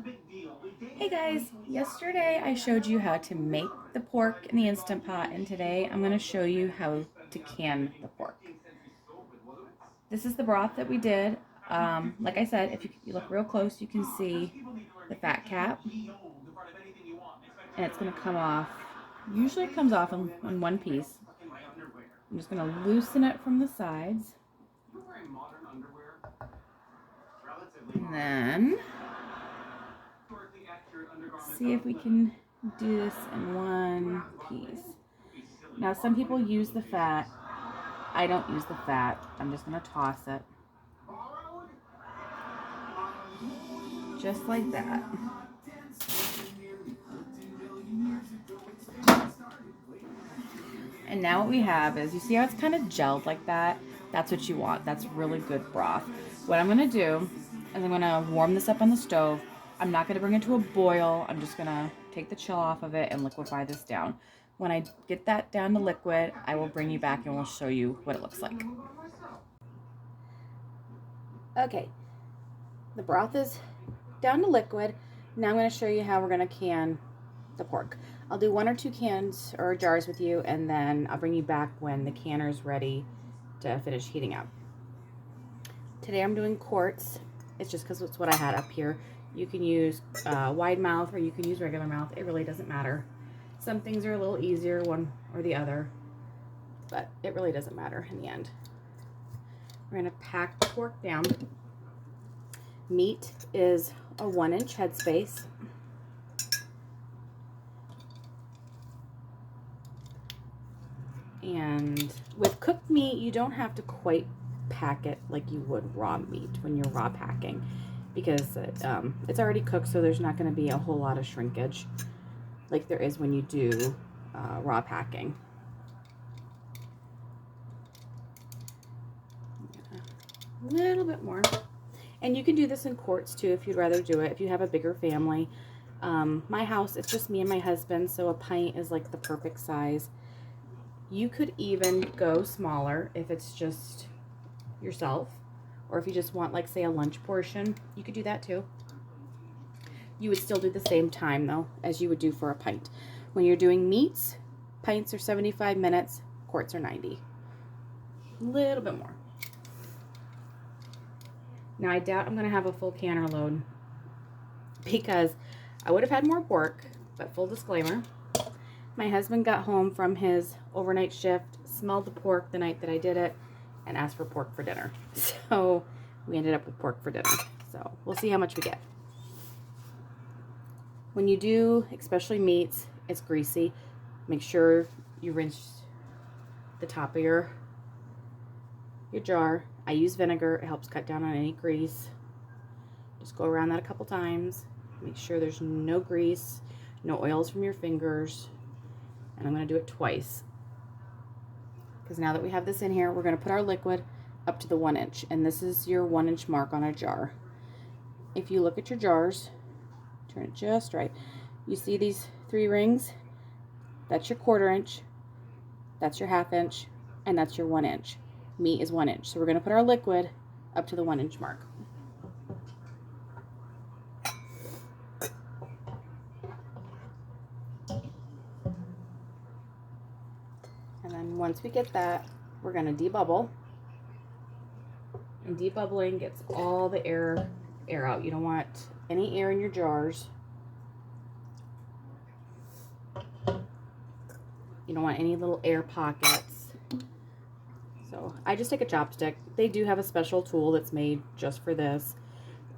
Hey guys, yesterday I showed you how to make the pork in the Instant Pot, and today I'm going to show you how to can the pork. This is the broth that we did. Like I said, if you look real close, you can see the fat cap, and it's going to come off. Usually it comes off in one piece. I'm just going to loosen it from the sides. And then see if we can do this in one piece. Now some people use the fat. I don't use the fat. I'm just going to toss it. Just like that. And now what we have is, you see how it's kind of gelled like that? That's what you want. That's really good broth. What I'm going to do is I'm going to warm this up on the stove. I'm not going to bring it to a boil. I'm just going to take the chill off of it and liquefy this down. When I get that down to liquid, I will bring you back and we'll show you what it looks like. Okay, the broth is down to liquid. Now I'm going to show you how we're going to can the pork. I'll do 1 or 2 cans or jars with you, and then I'll bring you back when the canner is ready to finish heating up. Today I'm doing quarts. It's just because it's what I had up here. You can use wide mouth or you can use regular mouth. It really doesn't matter. Some things are a little easier, one or the other, but it really doesn't matter in the end. We're going to pack the pork down. Meat is a 1-inch headspace. And with cooked meat, you don't have to quite pack it like you would raw meat when you're raw packing, because it's already cooked, so there's not going to be a whole lot of shrinkage like there is when you do raw packing. A little bit more. And you can do this in quarts too if you'd rather do it, if you have a bigger family. My house, it's just me and my husband, so a pint is like the perfect size. You could even go smaller if it's just yourself, or if you just want, like, say, a lunch portion, you could do that too. You would still do the same time though as you would do for a pint. When you're doing meats, pints are 75 minutes, quarts are 90. A little bit more. Now I doubt I'm going to have a full canner load because I would have had more pork, but full disclaimer, my husband got home from his overnight shift, smelled the pork the night that I did it, and asked for pork for dinner. So we ended up with pork for dinner. So we'll see how much we get. When you do, especially meats, it's greasy. Make sure you rinse the top of your jar. I use vinegar. It helps cut down on any grease. Just go around that a couple times. Make sure there's no grease, no oils from your fingers. And I'm going to do it twice, because now that we have this in here, we're going to put our liquid up to the 1 inch, and this is your 1 inch mark on a jar. If you look at your jars, turn it just right, you see these 3 rings? That's your 1/4 inch, that's your 1/2 inch, and that's your 1 inch. Meat is 1 inch, so we're going to put our liquid up to the 1 inch mark. And then once we get that, we're going to debubble. And debubbling gets all the air out. You don't want any air in your jars. You don't want any little air pockets. So I just take a chopstick. They do have a special tool that's made just for this.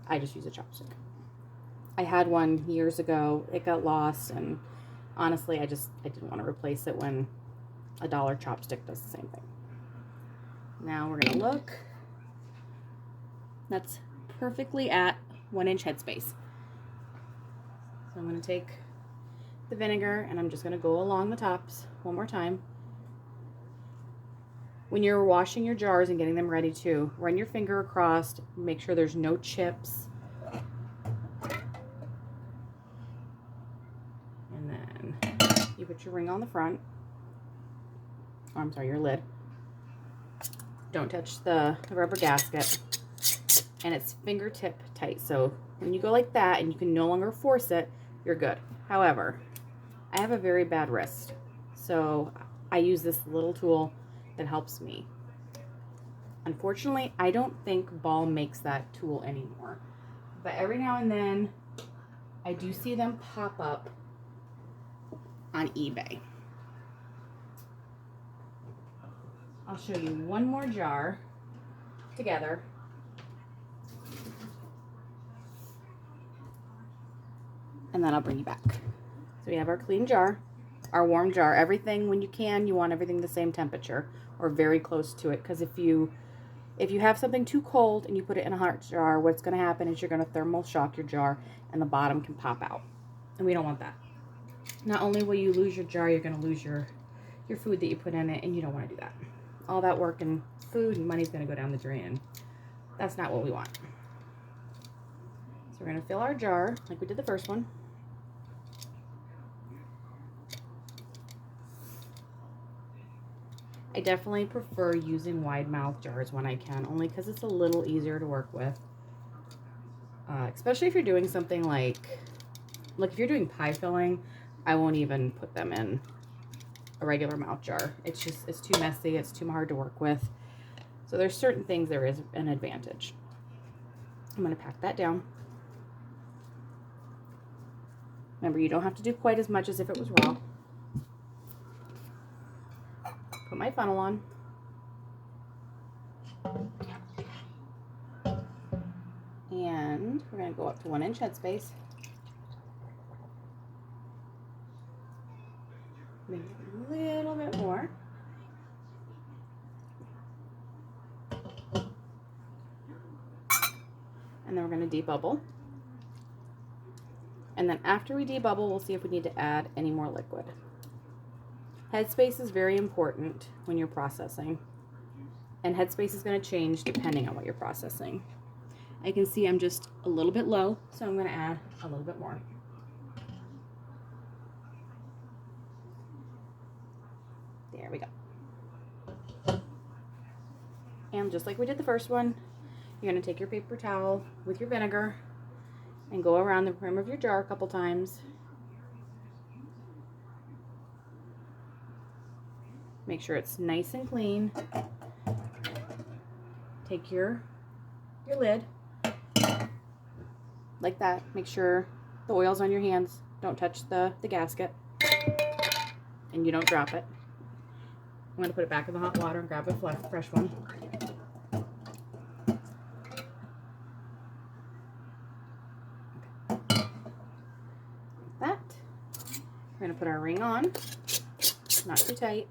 I just use a chopstick. I had one years ago. It got lost, and honestly, I didn't want to replace it when a dollar chopstick does the same thing. Now we're going to look. That's perfectly at 1 inch headspace. So I'm going to take the vinegar and I'm just going to go along the tops one more time. When you're washing your jars and getting them ready too, run your finger across, make sure there's no chips. And then you put your ring on the front. I'm sorry, your lid. Don't touch the rubber gasket. and it's fingertip tight. So when you go like that and you can no longer force it, you're good. However, I have a very bad wrist, so I use this little tool that helps me. Unfortunately, I don't think Ball makes that tool anymore, but every now and then I do see them pop up on eBay. I'll show you one more jar together. And then I'll bring you back. So we have our clean jar, our warm jar. Everything, when you can, you want everything the same temperature or very close to it, because if you have something too cold and you put it in a hot jar, what's going to happen is you're going to thermal shock your jar and the bottom can pop out. And we don't want that. Not only will you lose your jar, you're going to lose your food that you put in it, and you don't want to do that. All that work and food and money's going to go down the drain. That's not what we want. So we're going to fill our jar like we did the first one. I definitely prefer using wide mouth jars when I can, only because it's a little easier to work with. Especially if you're doing something like if you're doing pie filling, I won't even put them in a regular mouth jar. It's too messy, it's too hard to work with. So there's certain things there is an advantage. I'm going to pack that down. Remember, you don't have to do quite as much as if it was raw. Put my funnel on. And we're going to go up to 1 inch headspace. Maybe a little bit more. And then we're going to debubble. And then after we debubble, we'll see if we need to add any more liquid. Headspace is very important when you're processing. And headspace is going to change depending on what you're processing. I can see I'm just a little bit low, so I'm going to add a little bit more. There we go. And just like we did the first one, you're going to take your paper towel with your vinegar and go around the rim of your jar a couple times. Make sure it's nice and clean. Take your lid, like that. Make sure the oil's on your hands. Don't touch the gasket, and you don't drop it. I'm going to put it back in the hot water and grab a fresh one. Like that. We're going to put our ring on. Not too tight.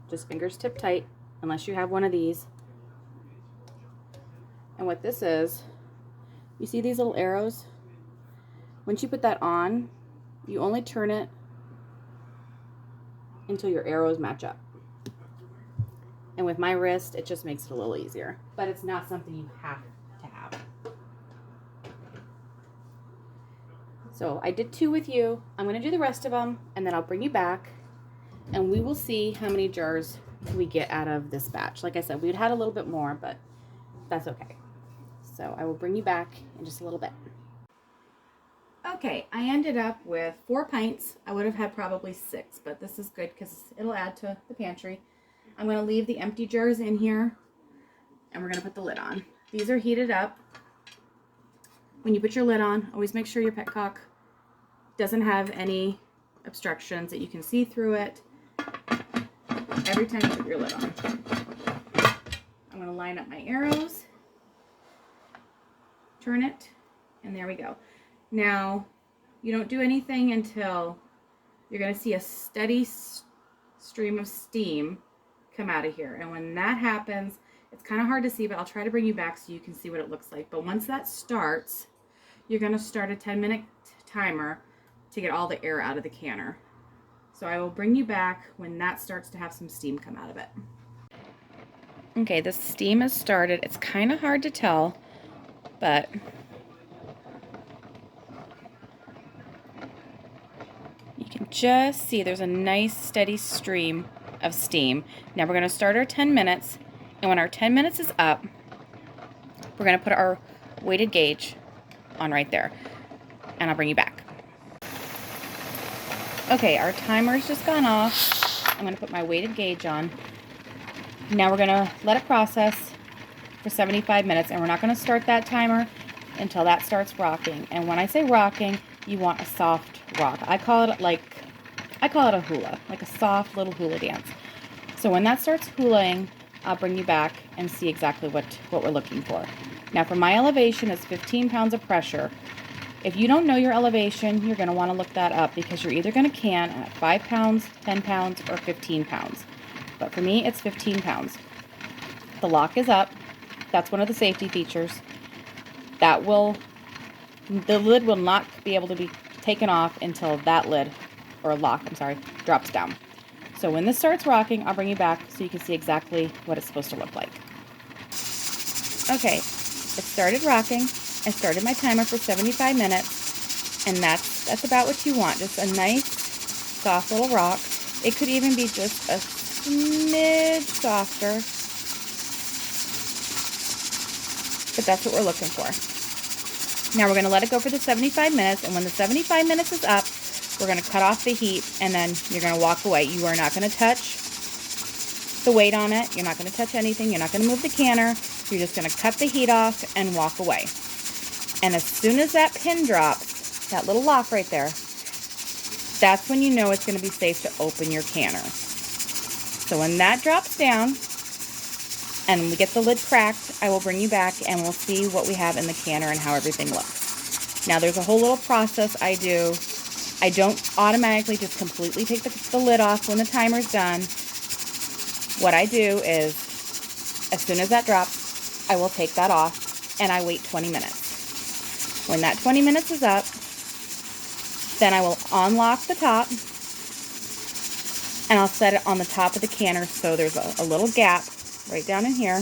Just fingers tip tight, unless you have one of these. And what this is, you see these little arrows? Once you put that on, you only turn it until your arrows match up. And with my wrist, it just makes it a little easier. But it's not something you have to have. So I did 2 with you. I'm going to do the rest of them, and then I'll bring you back. And we will see how many jars we get out of this batch. Like I said, we'd had a little bit more, but that's okay. So I will bring you back in just a little bit. Okay, I ended up with 4 pints. I would have had probably 6, but this is good because it'll add to the pantry. I'm going to leave the empty jars in here, and we're going to put the lid on. These are heated up. When you put your lid on, always make sure your petcock doesn't have any obstructions, that you can see through it every time you put your lid on. I'm going to line up my arrows, turn it, and there we go. Now, you don't do anything until you're going to see a steady stream of steam come out of here. And when that happens, it's kind of hard to see, but I'll try to bring you back so you can see what it looks like. But once that starts, you're going to start a 10-minute timer to get all the air out of the canner. So I will bring you back when that starts to have some steam come out of it. Okay, the steam has started. It's kind of hard to tell, but you can just see there's a nice steady stream of steam. Now we're going to start our 10 minutes, and when our 10 minutes is up, we're going to put our weighted gauge on right there, and I'll bring you back. Okay, our timer's just gone off. I'm going to put my weighted gauge on. Now we're going to let it process for 75 minutes, and we're not going to start that timer until that starts rocking. And when I say rocking, you want a soft rock. I call it a hula, like a soft little hula dance. So when that starts hulaing, I'll bring you back and see exactly what we're looking for. Now for my elevation, it's 15 pounds of pressure. If you don't know your elevation, you're going to want to look that up, because you're either going to can at 5 pounds, 10 pounds, or 15 pounds. But for me, it's 15 pounds. The lock is up. That's one of the safety features. The lid will not be able to be taken off until that lid, or lock, I'm sorry, drops down. So when this starts rocking, I'll bring you back so you can see exactly what it's supposed to look like. Okay, it started rocking. I started my timer for 75 minutes, and that's about what you want. Just a nice, soft little rock. It could even be just a smidge softer, but that's what we're looking for. Now we're going to let it go for the 75 minutes, and when the 75 minutes is up, we're going to cut off the heat, and then you're going to walk away. You are not going to touch the weight on it. You're not going to touch anything. You're not going to move the canner. You're just going to cut the heat off and walk away. And as soon as that pin drops, that little lock right there, that's when you know it's going to be safe to open your canner. So when that drops down and we get the lid cracked, I will bring you back and we'll see what we have in the canner and how everything looks. Now there's a whole little process I do. I don't automatically just completely take the lid off when the timer's done. What I do is, as soon as that drops, I will take that off and I wait 20 minutes. When that 20 minutes is up, then I will unlock the top and I'll set it on the top of the canner so there's a little gap right down in here.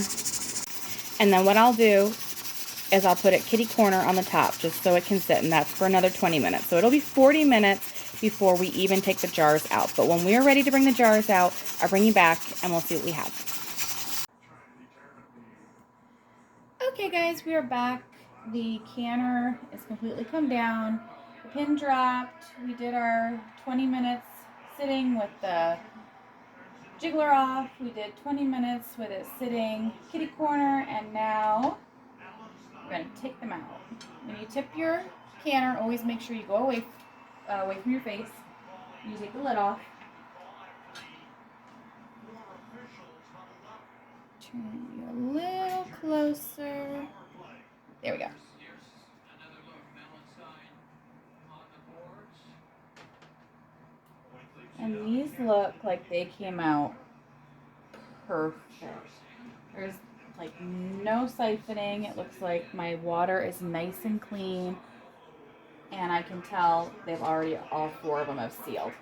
And then what I'll do is I'll put it kitty corner on the top just so it can sit, and that's for another 20 minutes. So it'll be 40 minutes before we even take the jars out. But when we are ready to bring the jars out, I'll bring you back and we'll see what we have. Okay guys, we are back. The canner is completely come down. The pin dropped. We did our 20 minutes sitting with the jiggler off. We did 20 minutes with it sitting kitty corner, and now we're going to take them out. When you tip your canner, always make sure you go away from your face. You take the lid off. Turn you a little closer. There we go. And these look like they came out perfect. There's like no siphoning. It looks like my water is nice and clean. And I can tell they've already, all 4 of them have sealed.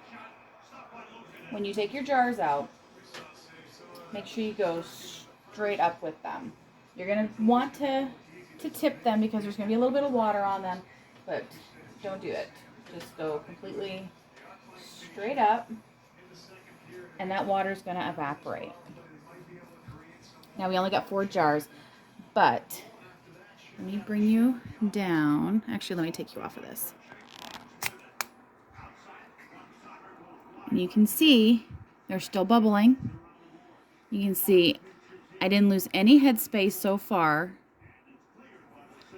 When you take your jars out, make sure you go straight up with them. You're going to want to tip them because there's going to be a little bit of water on them, but don't do it. Just go completely straight up, and that water is going to evaporate. Now we only got 4 jars, but let me bring you down. Actually, let me take you off of this. And you can see they're still bubbling. You can see I didn't lose any headspace so far.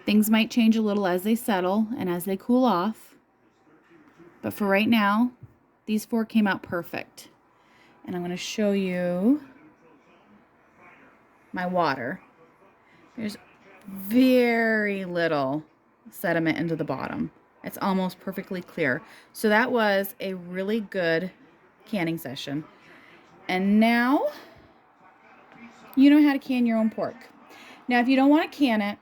Things might change a little as they settle and as they cool off. But for right now, these 4 came out perfect. And I'm going to show you my water. There's very little sediment into the bottom. It's almost perfectly clear. So that was a really good canning session. And now you know how to can your own pork. Now if you don't want to can it,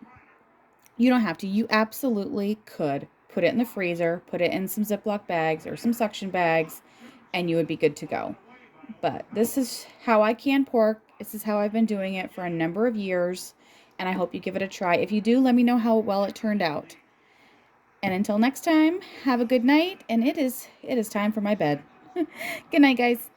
you don't have to. You absolutely could put it in the freezer, put it in some Ziploc bags or some suction bags, and you would be good to go. But this is how I can pork. This is how I've been doing it for a number of years, and I hope you give it a try. If you do, let me know how well it turned out. And until next time, have a good night, and it is time for my bed. Good night, guys.